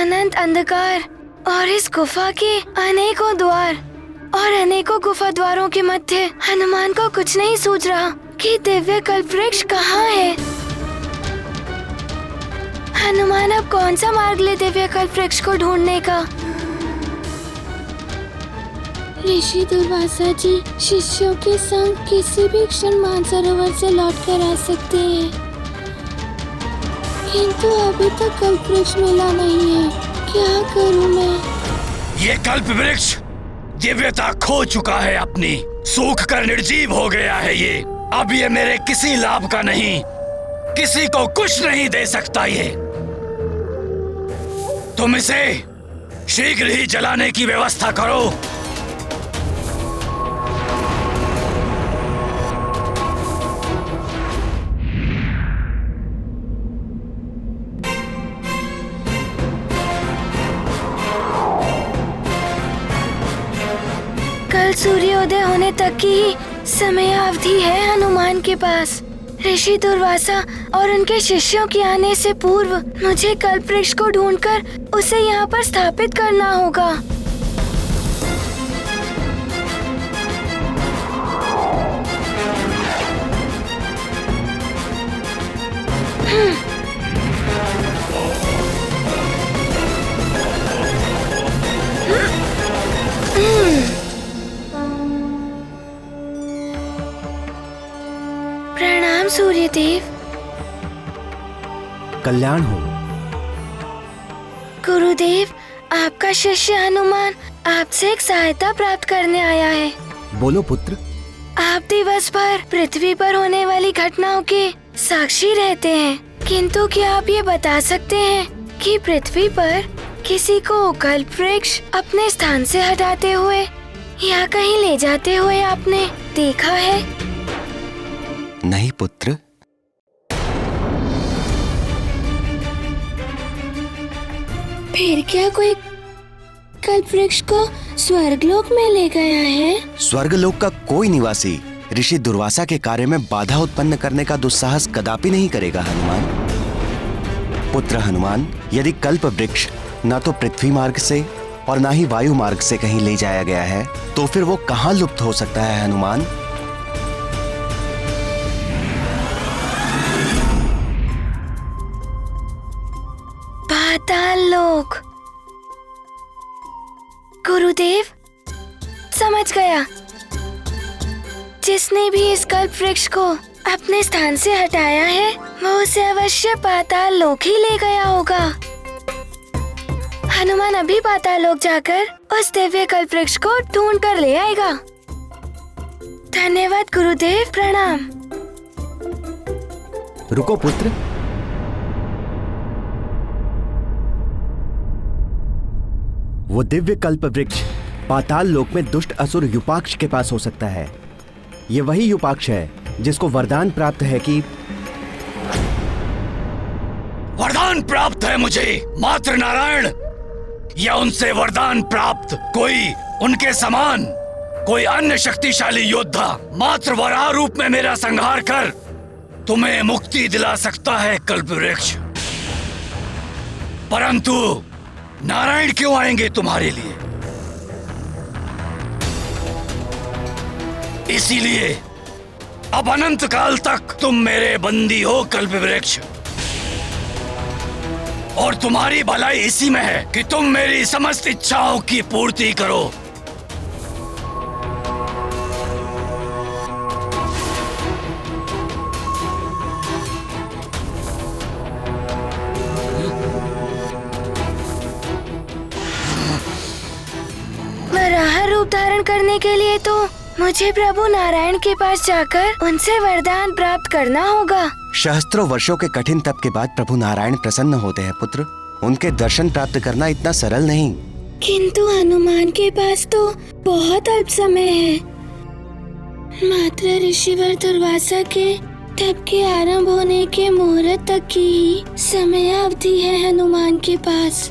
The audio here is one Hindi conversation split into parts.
अनंत अंधकार और इस गुफा के अनेकों द्वार और अनेकों गुफा द्वारों के मध्य हनुमान को कुछ नहीं सूझ रहा कि दिव्य कल्पवृक्ष कहाँ है। हनुमान अब कौन सा मार्ग ले दिव्य कल्पवृक्ष को ढूंढने का? ऋषि दुर्वासा जी शिष्यों के संग किसी भी क्षण मानसरोवर से लौटकर आ सकते हैं, किंतु अभी तक कल्पवृक्ष मिला नहीं है। क्या करूं मैं? ये कल्पवृक्ष दिव्यता खो चुका है अपनी, सूख कर निर्जीव हो गया है ये। अब ये मेरे किसी लाभ का नहीं, किसी को कुछ नहीं दे सकता ये। तुम इसे शीघ्र ही जलाने की व्यवस्था करो। कल सूर्योदय होने तक की ही समय अवधि है हनुमान के पास। ऋषि दुर्वासा और उनके शिष्यों के आने से पूर्व मुझे कल्पवृक्ष को ढूंढकर उसे यहाँ पर स्थापित करना होगा। प्रणाम सूर्यदेव। कल्याण हो। गुरुदेव, आपका शिष्य हनुमान आपसे एक सहायता प्राप्त करने आया है। बोलो पुत्र। आप दिवस भर पृथ्वी पर होने वाली घटनाओं के साक्षी रहते हैं, किंतु क्या आप ये बता सकते हैं कि पृथ्वी पर किसी को कल्पवृक्ष अपने स्थान से हटाते हुए या कहीं ले जाते हुए आपने देखा है? नहीं पुत्र। फिर क्या कोई कल्पवृक्ष को स्वर्गलोक में ले गया है? स्वर्गलोक का कोई निवासी ऋषि दुर्वासा के कार्य में बाधा उत्पन्न करने का दुस्साहस कदापि नहीं करेगा हनुमान। पुत्र हनुमान, यदि कल्प वृक्ष न तो पृथ्वी मार्ग से और न ही वायु मार्ग से कहीं ले जाया गया है, तो फिर वो कहाँ लुप्त हो सकता है हनुमान? पाताल लोक। गुरुदेव, समझ गया। जिसने भी इस कल्पवृक्ष को अपने स्थान से हटाया है वो उसे अवश्य पाताल लोक ही ले गया होगा। हनुमान अभी पाताल लोक जाकर उस दिव्य कल्पवृक्ष को ढूंढ कर ले आएगा। धन्यवाद गुरुदेव, प्रणाम। रुको पुत्र। वो दिव्य कल्प वृक्ष पाताल लोक में दुष्ट असुर युपाक्ष के पास हो सकता है। ये वही युपाक्ष है जिसको वरदान प्राप्त है कि वरदान प्राप्त है मुझे मात्र नारायण, या उनसे वरदान प्राप्त कोई उनके समान कोई अन्य शक्तिशाली योद्धा मात्र वराह रूप में मेरा संहार कर तुम्हें मुक्ति दिला सकता है कल्पवृक्ष। परंतु नारायण क्यों आएंगे तुम्हारे लिए? इसीलिए अब अनंत काल तक तुम मेरे बंदी हो कल्पवृक्ष, और तुम्हारी भलाई इसी में है कि तुम मेरी समस्त इच्छाओं की पूर्ति करो। वराह रूप धारण करने के लिए तो मुझे प्रभु नारायण के पास जाकर उनसे वरदान प्राप्त करना होगा। सहस्त्रों वर्षों के कठिन तप के बाद प्रभु नारायण प्रसन्न होते हैं पुत्र। उनके दर्शन प्राप्त करना इतना सरल नहीं। किंतु हनुमान के पास तो बहुत अल्प समय है। मात्र ऋषिवर दुर्वासा के तप के आरंभ होने के मुहूर्त तक की ही समय अवधि है हनुमान के पास।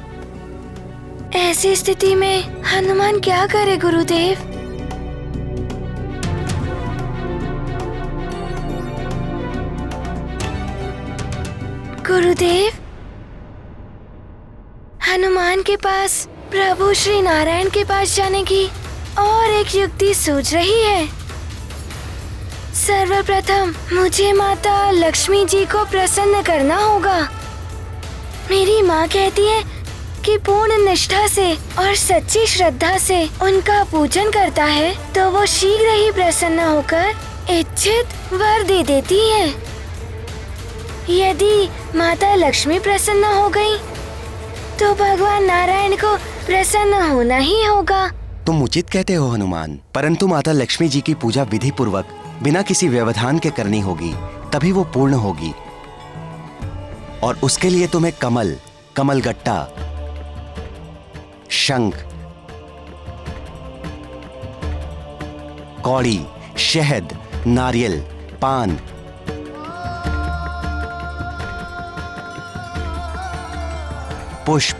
ऐसी स्थिति में हनुमान क्या करे गुरुदेव? गुरुदेव, हनुमान के पास प्रभु श्री नारायण के पास जाने की और एक युक्ति सूझ रही है। सर्वप्रथम मुझे माता लक्ष्मी जी को प्रसन्न करना होगा। मेरी माँ कहती है कि पूर्ण निष्ठा से और सच्ची श्रद्धा से उनका पूजन करता है तो वो शीघ्र ही प्रसन्न होकर इच्छित वर दे देती है। यदि माता लक्ष्मी प्रसन्न हो गई तो भगवान नारायण को प्रसन्न होना ही होगा। तुम उचित कहते हो हनुमान, परंतु माता लक्ष्मी जी की पूजा विधि पूर्वक बिना किसी व्यवधान के करनी होगी, तभी वो पूर्ण होगी। और उसके लिए तुम्हें कमल, कमलगट्टा, शंख, कौड़ी, शहद, नारियल, पान, पुष्प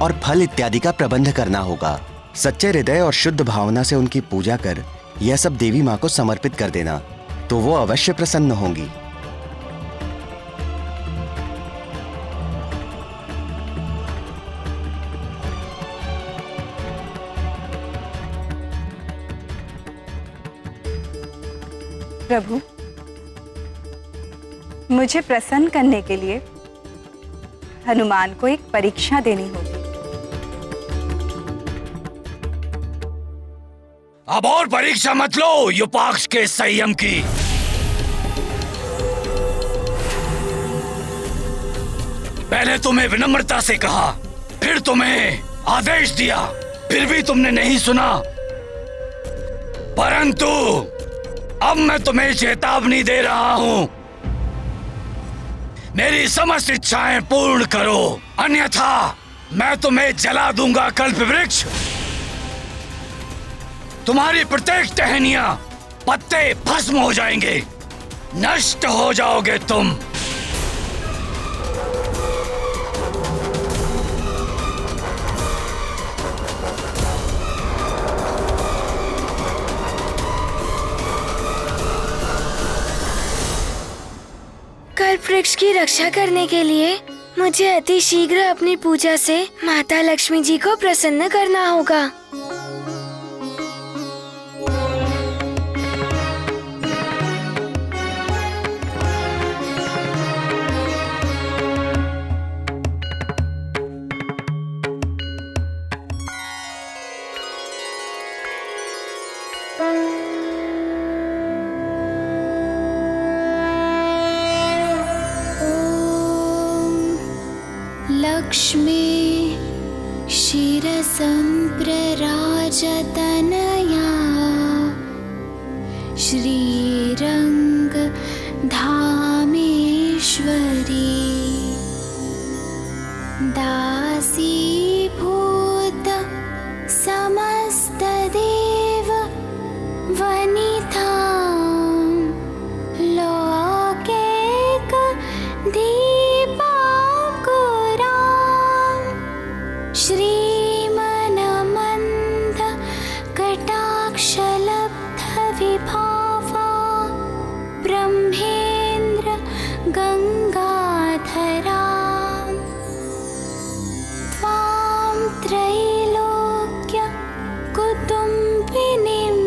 और फल इत्यादि का प्रबंध करना होगा। सच्चे हृदय और शुद्ध भावना से उनकी पूजा कर यह सब देवी मां को समर्पित कर देना, तो वो अवश्य प्रसन्न होंगी। प्रभु, मुझे प्रसन्न करने के लिए हनुमान को एक परीक्षा देनी होगी। अब और परीक्षा मत लो युपाक्ष के संयम की। पहले तुम्हें विनम्रता से कहा, फिर तुम्हें आदेश दिया, फिर भी तुमने नहीं सुना। परंतु अब मैं तुम्हें चेतावनी दे रहा हूं, मेरी समस्त इच्छाएं पूर्ण करो, अन्यथा मैं तुम्हें जला दूंगा कल्प वृक्ष। तुम्हारी प्रत्येक टहनियां, पत्ते भस्म हो जाएंगे, नष्ट हो जाओगे तुम। कल्प वृक्ष की रक्षा करने के लिए मुझे अति शीघ्र अपनी पूजा से माता लक्ष्मी जी को प्रसन्न करना होगा। लक्ष्मी शिरसंप्रराजतनया श्रीरंग धामेश्वरी दासीभूत समस्तदेव वनिता लोकैक दीपांकुरा श्रीमनमन्द कटाक्षलब्ध विभावा ब्रह्मेन्द्र गंगाधरा त्वां त्रैलोक्य कुटुम्बिनीं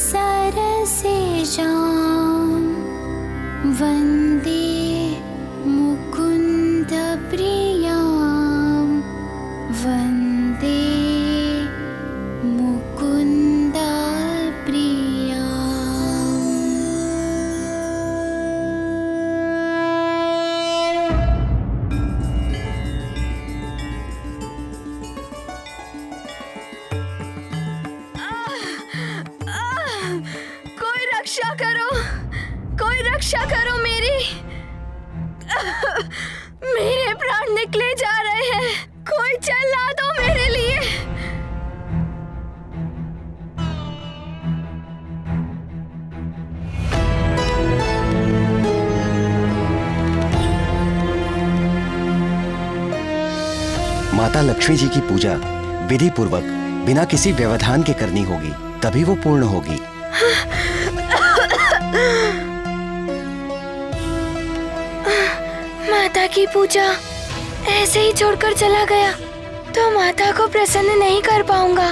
सरसिजां वन्दे मुकुन्द प्रियां वन्दे मुकुन्द प्रियां। कोई रक्षा करो, कोई रक्षा करो मेरी। मेरे प्राण निकले जा रहे हैं, कोई चला दो मेरे लिए। माता लक्ष्मी जी की पूजा विधि पूर्वक बिना किसी व्यवधान के करनी होगी, तभी वो पूर्ण होगी। माता की पूजा ऐसे ही छोड़कर चला गया तो माता को प्रसन्न नहीं कर पाऊंगा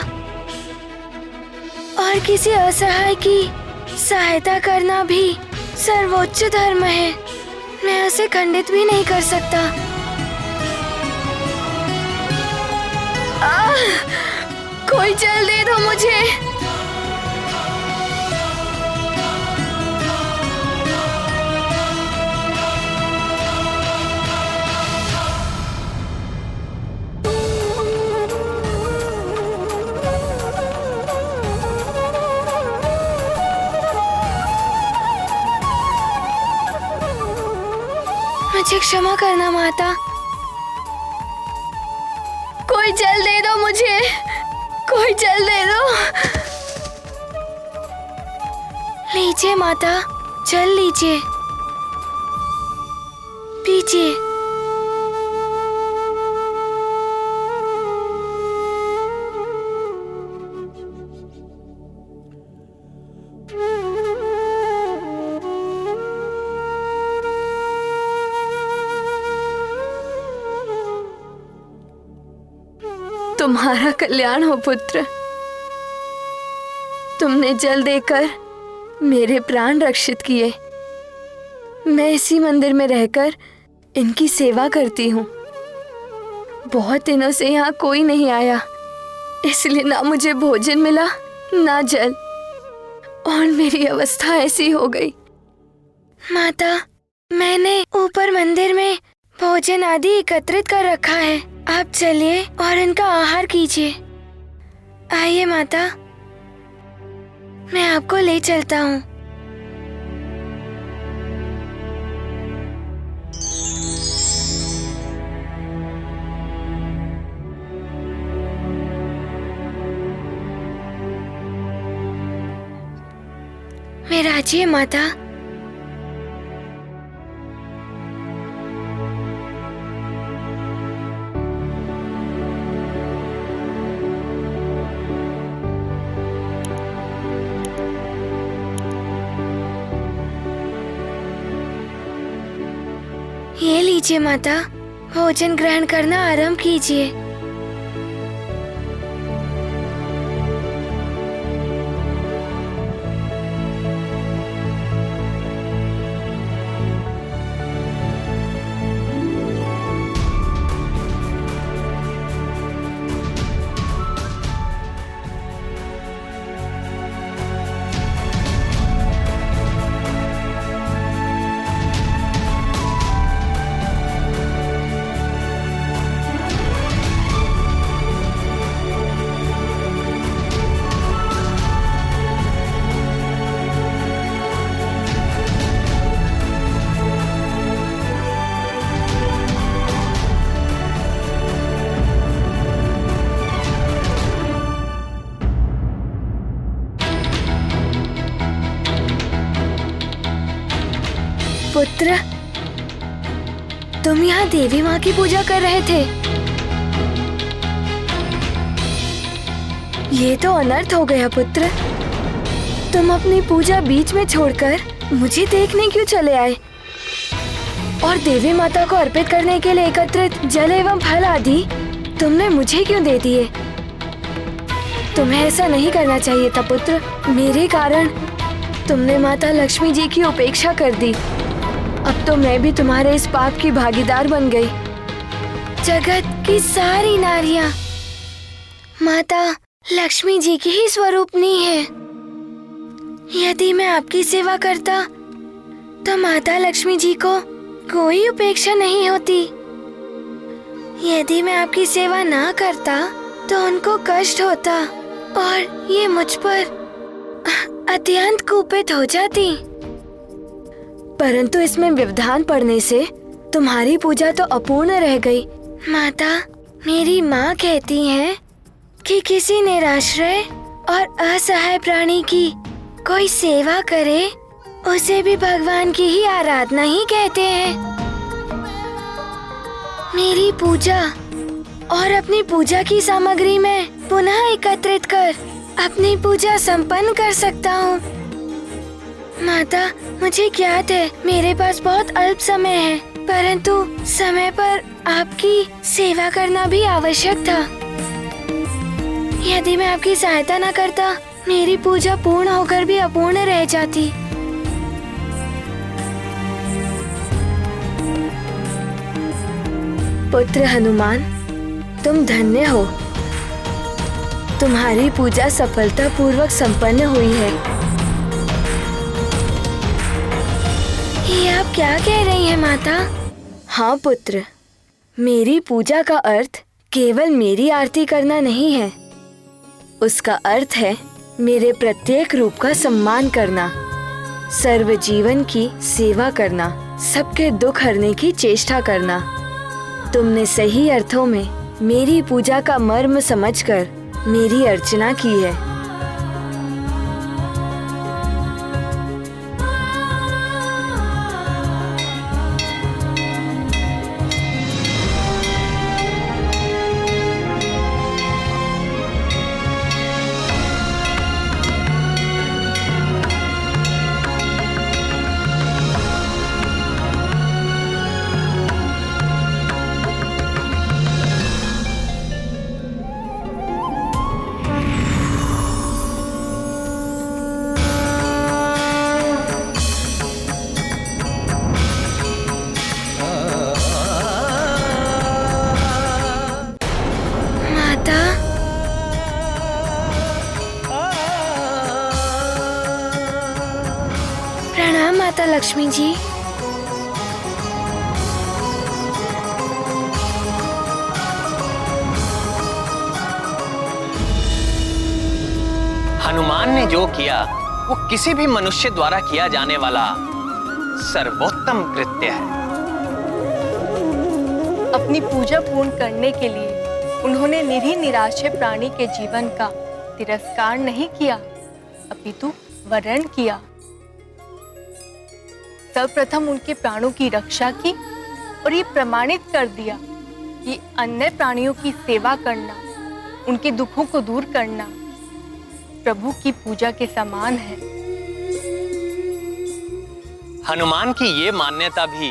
और किसी असहाय की सहायता करना भी सर्वोच्च धर्म है। मैं उसे खंडित भी नहीं कर सकता। कोई जल दे दो मुझे। मुझे क्षमा करना माता। कोई जल दे दो मुझे, कोई जल दे दो। लीजिए माता, जल लीजिए, पीजिए। तुम्हारा कल्याण हो पुत्र। तुमने जल देकर मेरे प्राण रक्षित किए। मैं इसी मंदिर में रहकर इनकी सेवा करती हूँ। बहुत दिनों से यहाँ कोई नहीं आया, इसलिए ना मुझे भोजन मिला ना जल, और मेरी अवस्था ऐसी हो गई। माता, मैंने ऊपर मंदिर में भोजन आदि एकत्रित कर रखा है। आप चलिए और इनका आहार कीजिए। आइए माता, मैं आपको ले चलता हूँ। विराजिए माता। ये लीजिए माता, भोजन ग्रहण करना आरंभ कीजिए। पुत्र, तुम यहाँ देवी माँ की पूजा कर रहे थे। ये तो अनर्थ हो गया पुत्र। तुम अपनी पूजा बीच में छोड़कर मुझे देखने क्यों चले आए और देवी माता को अर्पित करने के लिए एकत्रित जल एवं फल आदि तुमने मुझे क्यों दे दिए? तुम्हें ऐसा नहीं करना चाहिए था पुत्र। मेरे कारण तुमने माता लक्ष्मी जी की उपेक्षा कर दी। अब तो मैं भी तुम्हारे इस पाप की भागीदार बन गई। जगत की सारी नारियां माता लक्ष्मी जी की ही स्वरूपनी है। यदि मैं आपकी सेवा करता तो माता लक्ष्मी जी को कोई उपेक्षा नहीं होती। यदि मैं आपकी सेवा ना करता तो उनको कष्ट होता और ये मुझ पर अत्यंत कुपित हो जाती। परंतु इसमें व्यवधान पड़ने से तुम्हारी पूजा तो अपूर्ण रह गई। माता, मेरी माँ कहती हैं कि किसी निराश्रय और असहाय प्राणी की कोई सेवा करे उसे भी भगवान की ही आराधना ही कहते हैं। मेरी पूजा और अपनी पूजा की सामग्री में पुनः एकत्रित कर अपनी पूजा संपन्न कर सकता हूँ। माता, मुझे ज्ञात है मेरे पास बहुत अल्प समय है, परंतु समय पर आपकी सेवा करना भी आवश्यक था। यदि मैं आपकी सहायता न करता, मेरी पूजा पूर्ण होकर भी अपूर्ण रह जाती। पुत्र हनुमान, तुम धन्य हो। तुम्हारी पूजा सफलतापूर्वक संपन्न हुई है। ये आप क्या कह रही हैं माता? हाँ पुत्र, मेरी पूजा का अर्थ केवल मेरी आरती करना नहीं है। उसका अर्थ है मेरे प्रत्येक रूप का सम्मान करना, सर्व जीवन की सेवा करना, सबके दुख हरने की चेष्टा करना। तुमने सही अर्थों में मेरी पूजा का मर्म समझकर मेरी अर्चना की है। प्रणाम माता लक्ष्मी जी। हनुमान ने जो किया वो किसी भी मनुष्य द्वारा किया जाने वाला सर्वोत्तम कृत्य है। अपनी पूजा पूर्ण करने के लिए उन्होंने निरीह निराश्रय प्राणी के जीवन का तिरस्कार नहीं किया, अपितु वरण किया। सर्वप्रथम उनके प्राणों की रक्षा की और ये प्रमाणित कर दिया कि अन्य प्राणियों की सेवा करना, उनके दुखों को दूर करना प्रभु की पूजा के समान है। हनुमान की ये मान्यता भी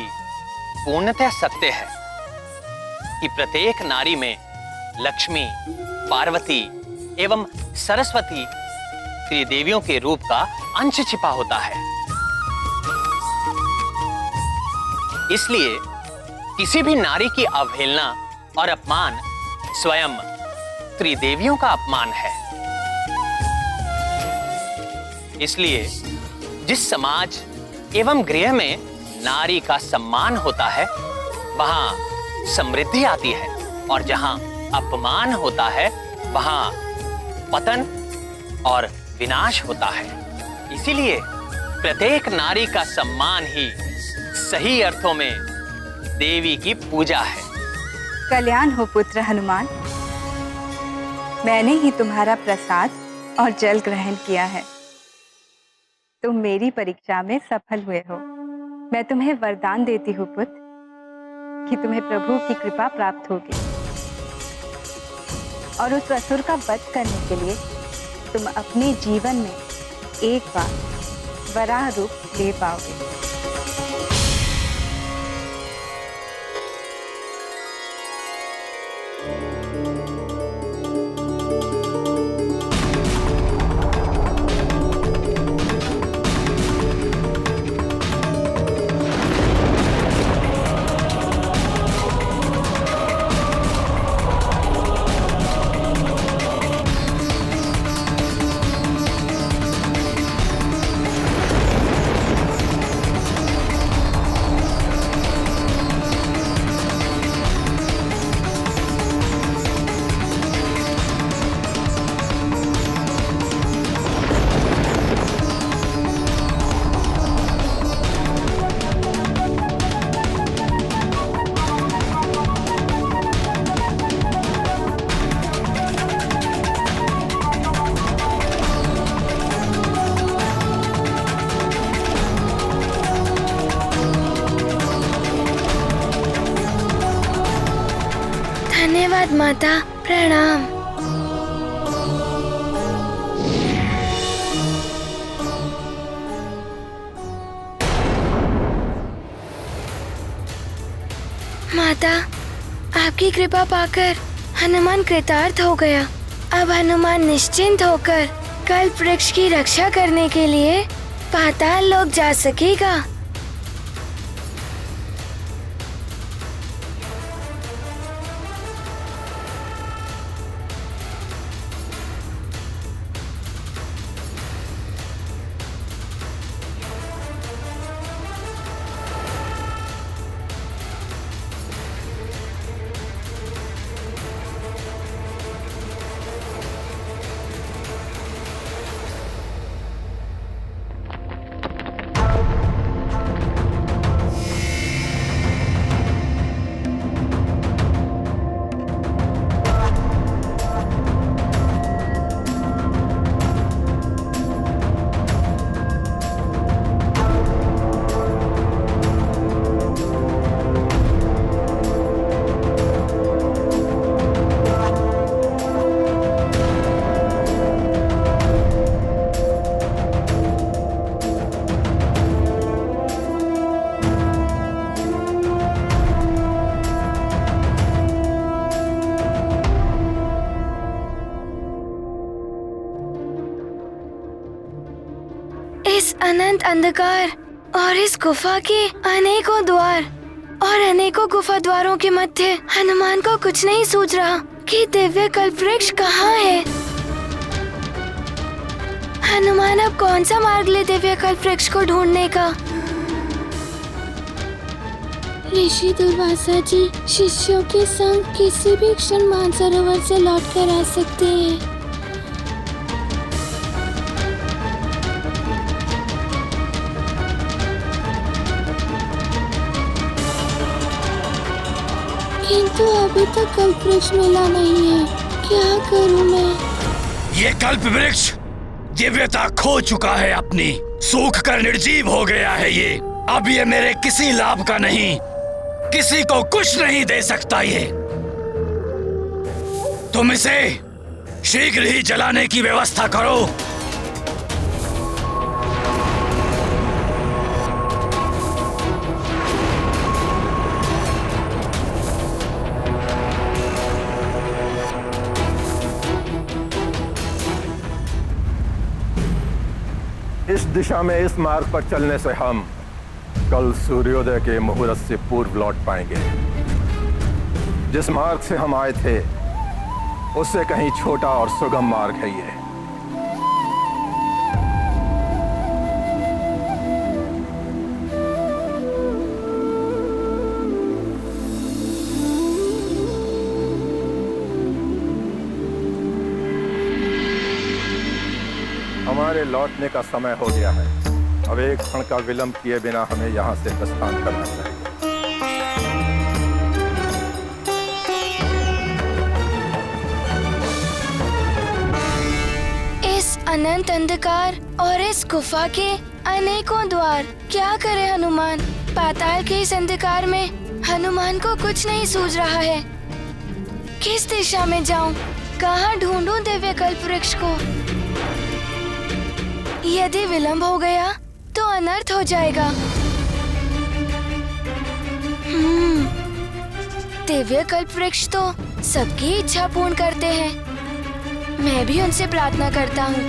पूर्णतः सत्य है कि प्रत्येक नारी में लक्ष्मी, पार्वती एवं सरस्वती त्रिदेवियों के रूप का अंश छिपा होता है। इसलिए किसी भी नारी की अवहेलना और अपमान स्वयं त्रिदेवियों का अपमान है। इसलिए जिस समाज एवं गृह में नारी का सम्मान होता है, वहां समृद्धि आती है, और जहां अपमान होता है वहां पतन और विनाश होता है। इसीलिए प्रत्येक नारी का सम्मान ही सही अर्थों में देवी की पूजा है। कल्याण हो पुत्र हनुमान। मैंने ही तुम्हारा प्रसाद और जल ग्रहण किया है। तुम मेरी परीक्षा में सफल हुए हो। मैं तुम्हें वरदान देती हूँ पुत्र कि तुम्हें प्रभु की कृपा प्राप्त होगी और उस असुर का वध करने के लिए तुम अपने जीवन में एक बार वराह रूप ले पाओगे। धन्यवाद माता, प्रणाम। माता, आपकी कृपा पाकर हनुमान कृतार्थ हो गया। अब हनुमान निश्चिंत होकर कल्प वृक्ष की रक्षा करने के लिए पाताल लोक जा सकेगा। इस अनंत अंधकार और इस गुफा के अनेकों द्वार और अनेकों गुफा द्वारों के मध्य हनुमान को कुछ नहीं सूझ रहा कि दिव्य कल्प वृक्ष कहाँ है। हनुमान अब कौन सा मार्ग ले दिव्य कल्प वृक्ष को ढूंढने का? ऋषि दुर्वासा जी शिष्यों के संग किसी भी क्षण मानसरोवर से लौट कर आ सकते हैं। किंतु अभी तक कल्प वृक्ष मिला नहीं है। क्या करूं मैं? ये कल्प वृक्ष दिव्यता खो चुका है अपनी, सूख कर निर्जीव हो गया है ये। अब ये मेरे किसी लाभ का नहीं, किसी को कुछ नहीं दे सकता ये। तुम इसे शीघ्र ही जलाने की व्यवस्था करो। इस दिशा में इस मार्ग पर चलने से हम कल सूर्योदय के मुहूर्त से पूर्व लौट पाएंगे। जिस मार्ग से हम आए थे उससे कहीं छोटा और सुगम मार्ग है ये। हमारे लौटने का समय हो गया है। अब एक क्षण का विलंब किए बिना हमें यहाँ से प्रस्थान करना चाहिए। इस अनंत अंधकार और इस गुफा के अनेकों द्वार, क्या करे हनुमान? पाताल के इस अंधकार में हनुमान को कुछ नहीं सूझ रहा है। किस दिशा में जाऊं? कहाँ ढूंढूं दिव्य कल्प वृक्ष को? यदि विलंब हो गया तो अनर्थ हो जाएगा। दिव्य कल्प वृक्ष तो सबकी इच्छा पूर्ण करते हैं। मैं भी उनसे प्रार्थना करता हूँ।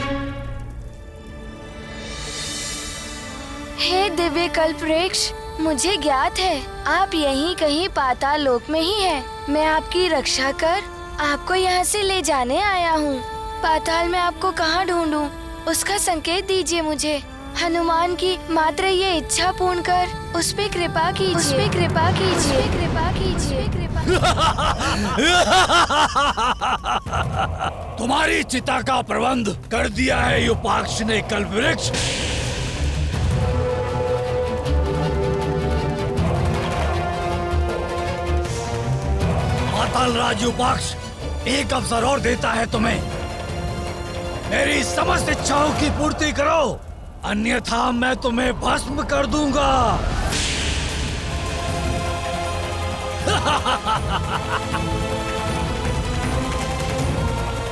हे दिव्य कल्प वृक्ष, मुझे ज्ञात है आप यहीं कहीं पाताल लोक में ही हैं। मैं आपकी रक्षा कर आपको यहाँ से ले जाने आया हूँ। पाताल में आपको कहाँ ढूंढूं? उसका संकेत दीजिए मुझे। हनुमान की मात्र ये इच्छा पूर्ण कर उस पे कृपा कीजिए। उस पे कृपा कीजिए। कृपा कीजिए। तुम्हारी चिता का प्रबंध कर दिया है युपाक्ष ने कल्प वृक्ष। पाताल राज युपाक्ष एक अवसर और देता है तुम्हें। मेरी समस्त इच्छाओं की पूर्ति करो, अन्यथा मैं तुम्हें भस्म कर दूंगा।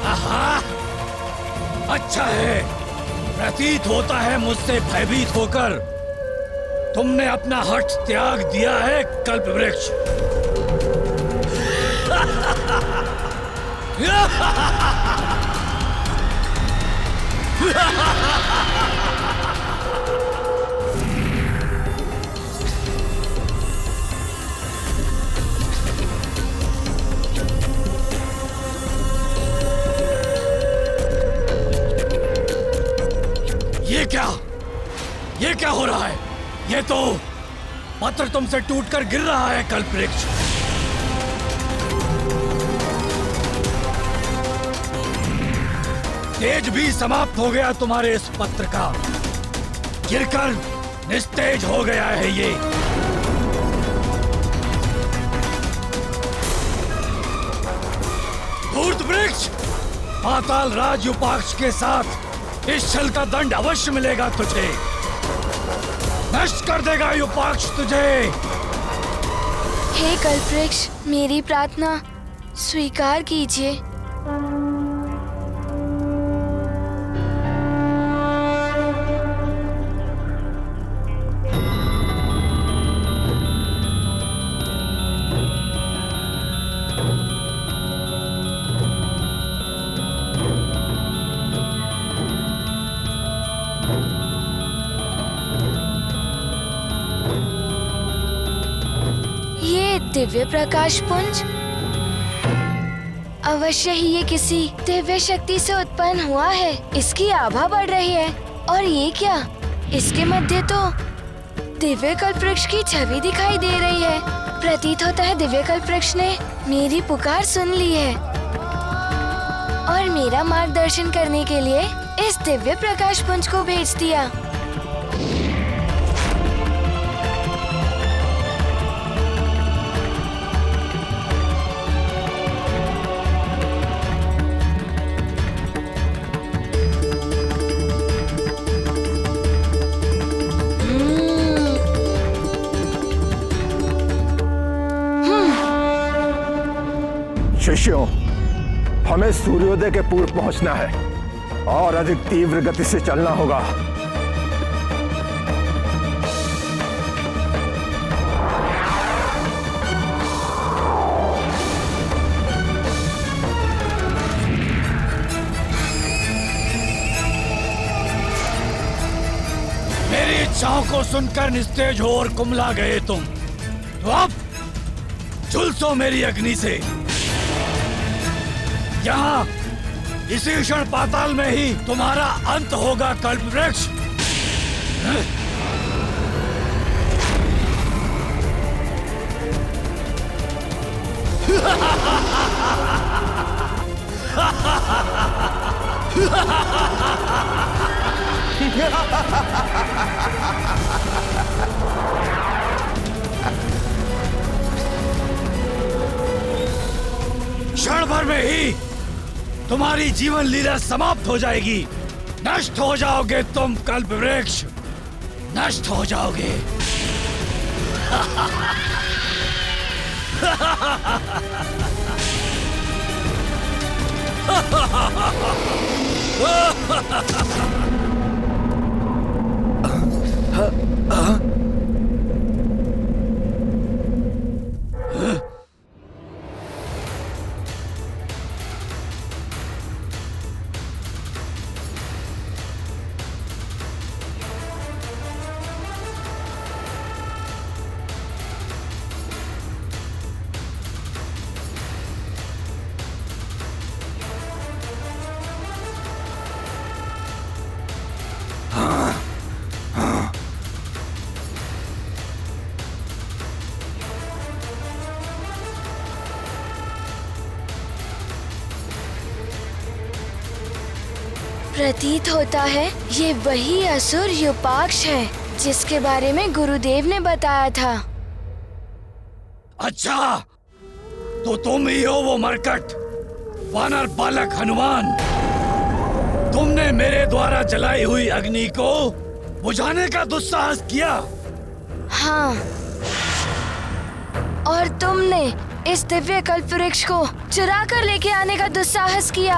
आहा, अच्छा है, प्रतीत होता है मुझसे भयभीत होकर तुमने अपना हठ त्याग दिया है कल्प वृक्ष। ये क्या हो रहा है? ये तो पत्थर तुमसे टूटकर गिर रहा है कल्पवृक्ष। तेज भी समाप्त हो गया तुम्हारे इस पत्र का, गिरकर निस्तेज हो गया है ये। धूर्त वृक्ष, पाताल राज युपाक्ष के साथ इस छल का दंड अवश्य मिलेगा तुझे। नष्ट कर देगा युपाक्ष तुझे। हे कल्पवृक्ष, मेरी प्रार्थना स्वीकार कीजिए। दिव्य प्रकाश पुंज, अवश्य ही ये किसी दिव्य शक्ति से उत्पन्न हुआ है। इसकी आभा बढ़ रही है। और ये क्या, इसके मध्य तो दिव्य कल्पवृक्ष की छवि दिखाई दे रही है। प्रतीत होता है दिव्य कल्पवृक्ष ने मेरी पुकार सुन ली है और मेरा मार्गदर्शन करने के लिए इस दिव्य प्रकाश पुंज को भेज दिया। शिष्यों, हमें सूर्योदय के पूर्व पहुंचना है और अधिक तीव्र गति से चलना होगा। मेरी इच्छाओं को सुनकर निस्तेज हो और कुमला गए तुम, तो अब झुलसो मेरी अग्नि से। यहाँ इसी क्षण पाताल में ही तुम्हारा अंत होगा कल्पवृक्ष। क्षण भर में ही तुम्हारी जीवन लीला समाप्त हो जाएगी। नष्ट हो जाओगे तुम कल्पवृक्ष, नष्ट हो जाओगे। प्रतीत होता है ये वही असुर युपाक्ष है जिसके बारे में गुरुदेव ने बताया था। अच्छा, तो तुम ही हो वो मरकट वानर बालक हनुमान। तुमने मेरे द्वारा जलाई हुई अग्नि को बुझाने का दुस्साहस किया। हाँ, और तुमने इस दिव्य कल्पवृक्ष को चुरा कर लेके आने का दुस्साहस किया।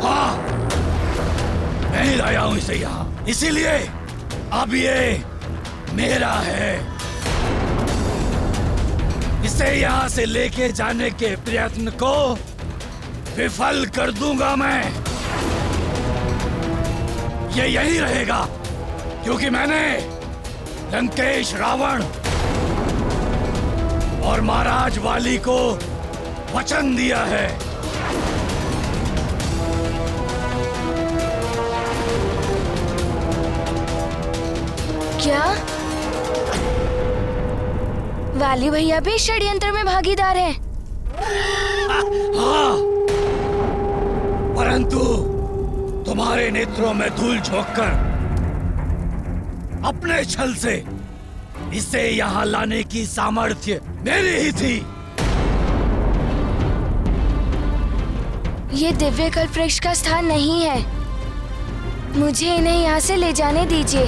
हाँ, मैं ही लाया हूं इसे यहाँ, इसीलिए अब ये मेरा है। इसे यहाँ से लेके जाने के प्रयत्न को विफल कर दूंगा मैं। ये यही रहेगा क्योंकि मैंने लंकेश, रावण और महाराज वाली को वचन दिया है। क्या वाली भैया भी षड्यंत्र में भागीदार हैं? हाँ, परंतु तुम्हारे नेत्रों में धूल झोंककर अपने छल से इसे यहाँ लाने की सामर्थ्य मेरी ही थी। ये दिव्य कल्प वृक्ष का स्थान नहीं है। मुझे इन्हें यहाँ से ले जाने दीजिए,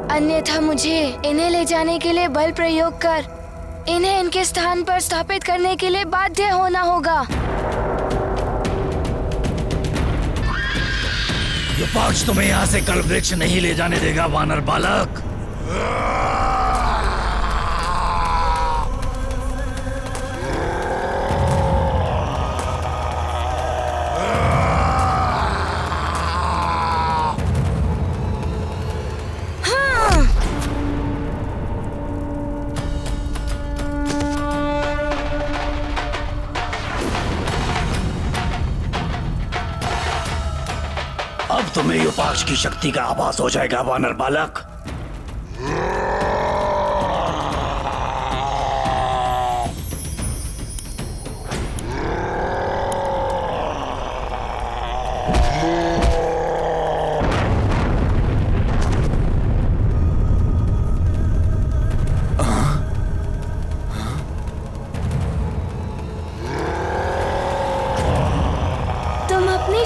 अन्यथा मुझे इन्हें ले जाने के लिए बल प्रयोग कर इन्हें इनके स्थान पर स्थापित करने के लिए बाध्य होना होगा। युपाक्ष तुम्हें यहाँ से कल्प वृक्ष नहीं ले जाने देगा वानर बालक। अब तुम्हें युपाक्ष की शक्ति का आभास हो जाएगा वानर बालक।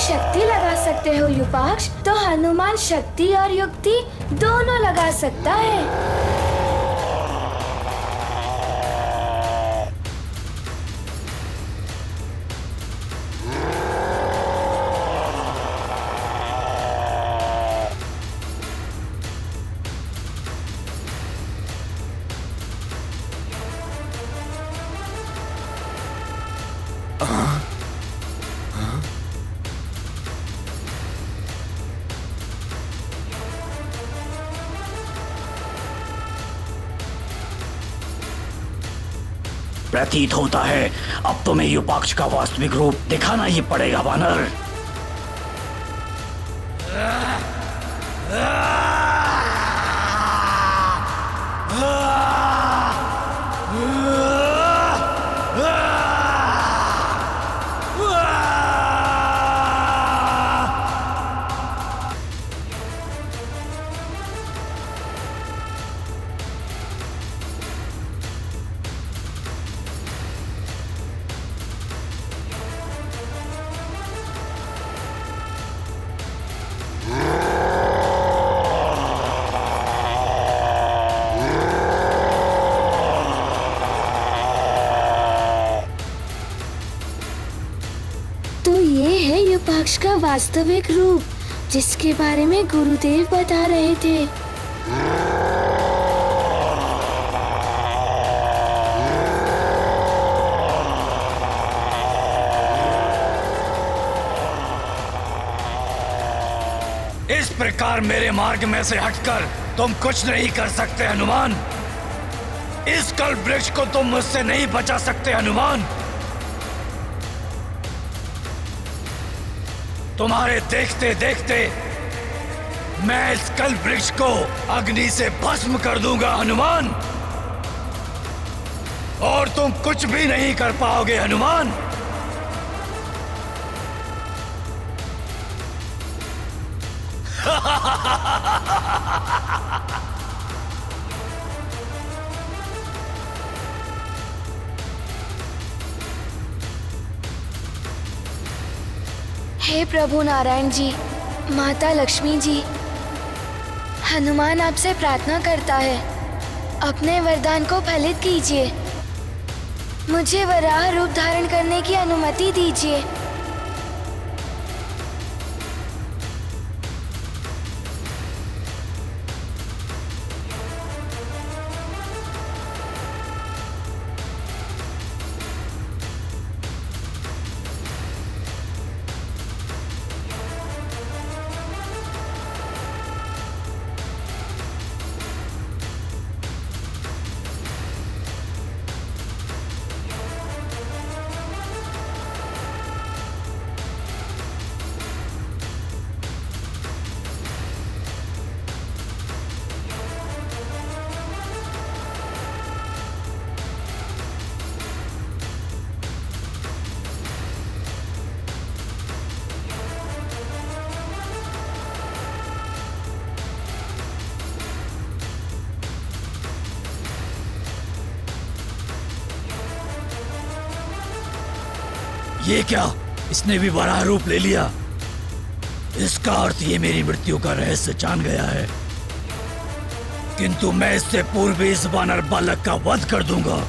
शक्ति लगा सकते हो युपाक्ष, तो हनुमान शक्ति और युक्ति दोनों लगा सकता है। प्रतीत होता है अब तुम्हें युपाक्ष का वास्तविक रूप दिखाना ही पड़ेगा वानर। युपाक्ष का वास्तविक रूप, जिसके बारे में गुरुदेव बता रहे थे। इस प्रकार मेरे मार्ग में से हटकर तुम कुछ नहीं कर सकते हनुमान। इस कल्प वृक्ष को तुम मुझसे नहीं बचा सकते हनुमान। तुम्हारे देखते देखते मैं इस कल्प वृक्ष को अग्नि से भस्म कर दूंगा हनुमान, और तुम कुछ भी नहीं कर पाओगे हनुमान। हे प्रभु नारायण जी, माता लक्ष्मी जी, हनुमान आपसे प्रार्थना करता है, अपने वरदान को फलित कीजिए। मुझे वराह रूप धारण करने की अनुमति दीजिए। ये क्या, इसने भी बड़ा रूप ले लिया। इसका अर्थ ये मेरी मृत्यु का रहस्य जान गया है, किंतु मैं इससे पूर्व इस वानर बालक का वध कर दूंगा।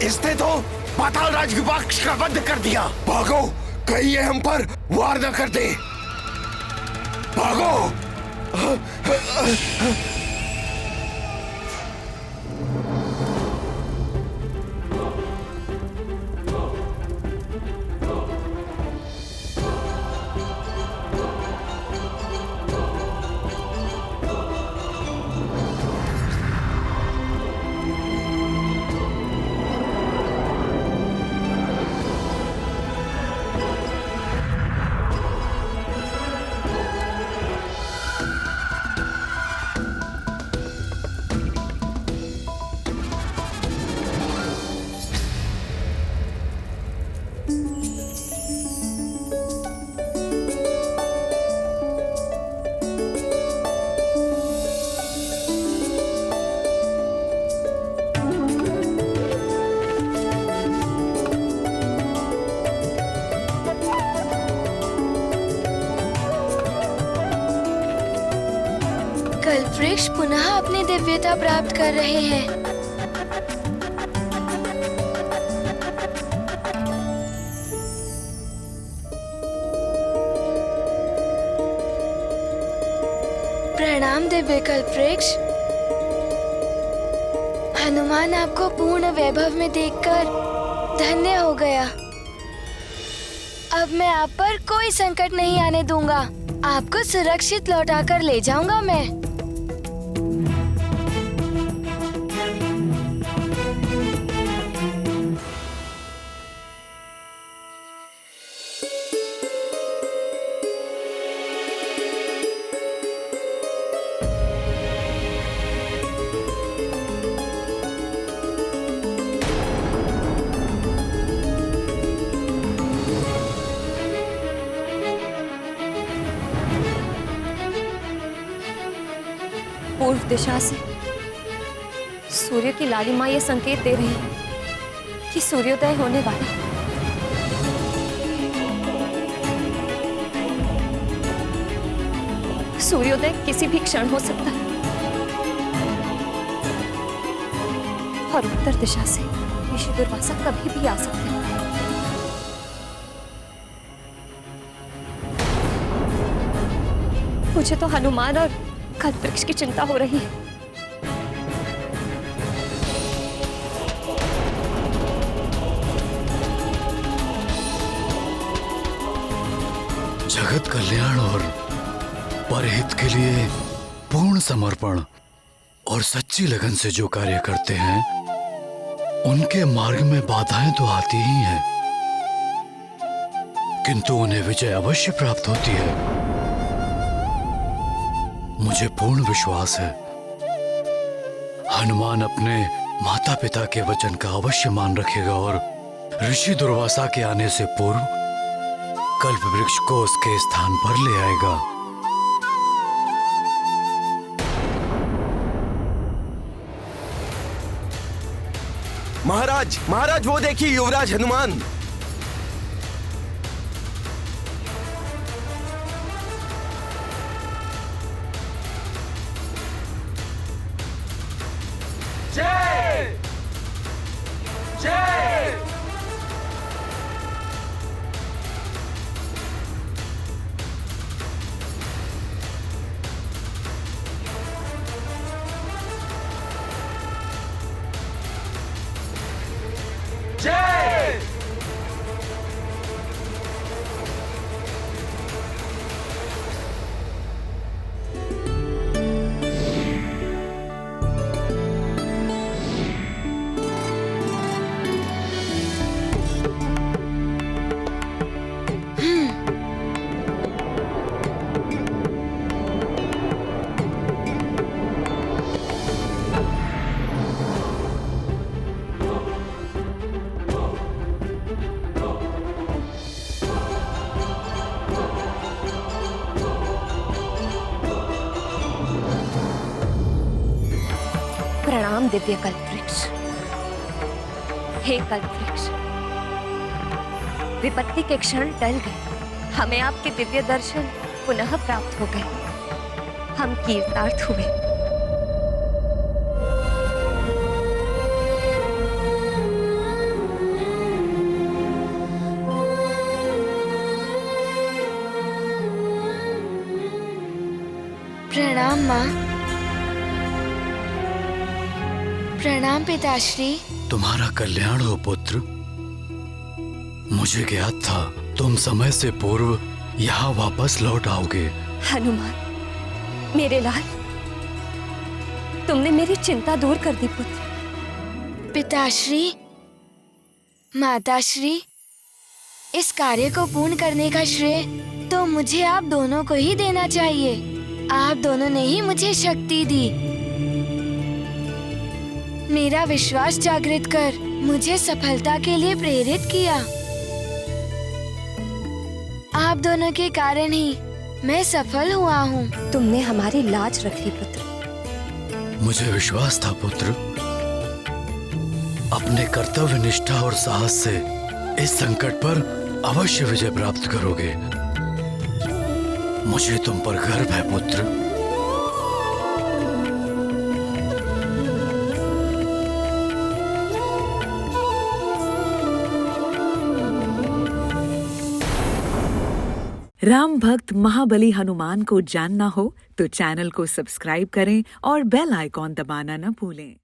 इसने तो पाताल राज विपक्ष का वध कर दिया। भागो, कहीं ये हम पर वार न कर दे। भागो। कल्पवृक्ष पुनः अपनी दिव्यता प्राप्त कर रहे हैं। प्रणाम दिव्य कल्पवृक्ष। हनुमान आपको पूर्ण वैभव में देखकर धन्य हो गया। अब मैं आप पर कोई संकट नहीं आने दूंगा। आपको सुरक्षित लौटाकर ले जाऊंगा मैं। पूर्व दिशा से सूर्य की लालिमा ये संकेत दे रही है कि सूर्योदय होने वाला है। सूर्योदय किसी भी क्षण हो सकता है और उत्तर दिशा से ऋषि दुर्वासा कभी भी आ सकते हैं। मुझे तो हनुमान और कल्पवृक्ष की चिंता हो रही है। कल्याण और परहित के लिए पूर्ण समर्पण और सच्ची लगन से जो कार्य करते हैं, उनके मार्ग में बाधाएं तो आती ही हैं, किंतु उन्हें विजय अवश्य प्राप्त होती है। मुझे पूर्ण विश्वास है हनुमान अपने माता पिता के वचन का अवश्य मान रखेगा और ऋषि दुर्वासा के आने से पूर्व कल्प वृक्ष को उसके स्थान पर ले आएगा। महाराज, महाराज वो देखिए युवराज हनुमान। जय जय जय प्रणाम दिव्य कल्पवृक्ष। हे कल्पवृक्ष, विपत्ति के क्षण टल गए, हमें आपके दिव्य दर्शन पुनः प्राप्त हो गए, हम कीर्तार्थ हुए। प्रणाम माँ। प्रणाम पिताश्री। तुम्हारा कल्याण हो पुत्र। मुझे ज्ञात था तुम समय से पूर्व यहाँ वापस लौट आओगे। हनुमान, मेरे लाल, तुमने मेरी चिंता दूर कर दी पुत्र। पिताश्री, माताश्री, इस कार्य को पूर्ण करने का श्रेय तो मुझे आप दोनों को ही देना चाहिए। आप दोनों ने ही मुझे शक्ति दी, मेरा विश्वास जागृत कर मुझे सफलता के लिए प्रेरित किया। आप दोनों के कारण ही मैं सफल हुआ हूँ। तुमने हमारी लाज रख ली पुत्र। मुझे विश्वास था पुत्र, अपने कर्तव्य निष्ठा और साहस से इस संकट पर अवश्य विजय प्राप्त करोगे। मुझे तुम पर गर्व है पुत्र। राम भक्त महाबली हनुमान को जानना हो तो चैनल को सब्सक्राइब करें और बेल आइकॉन दबाना न भूलें।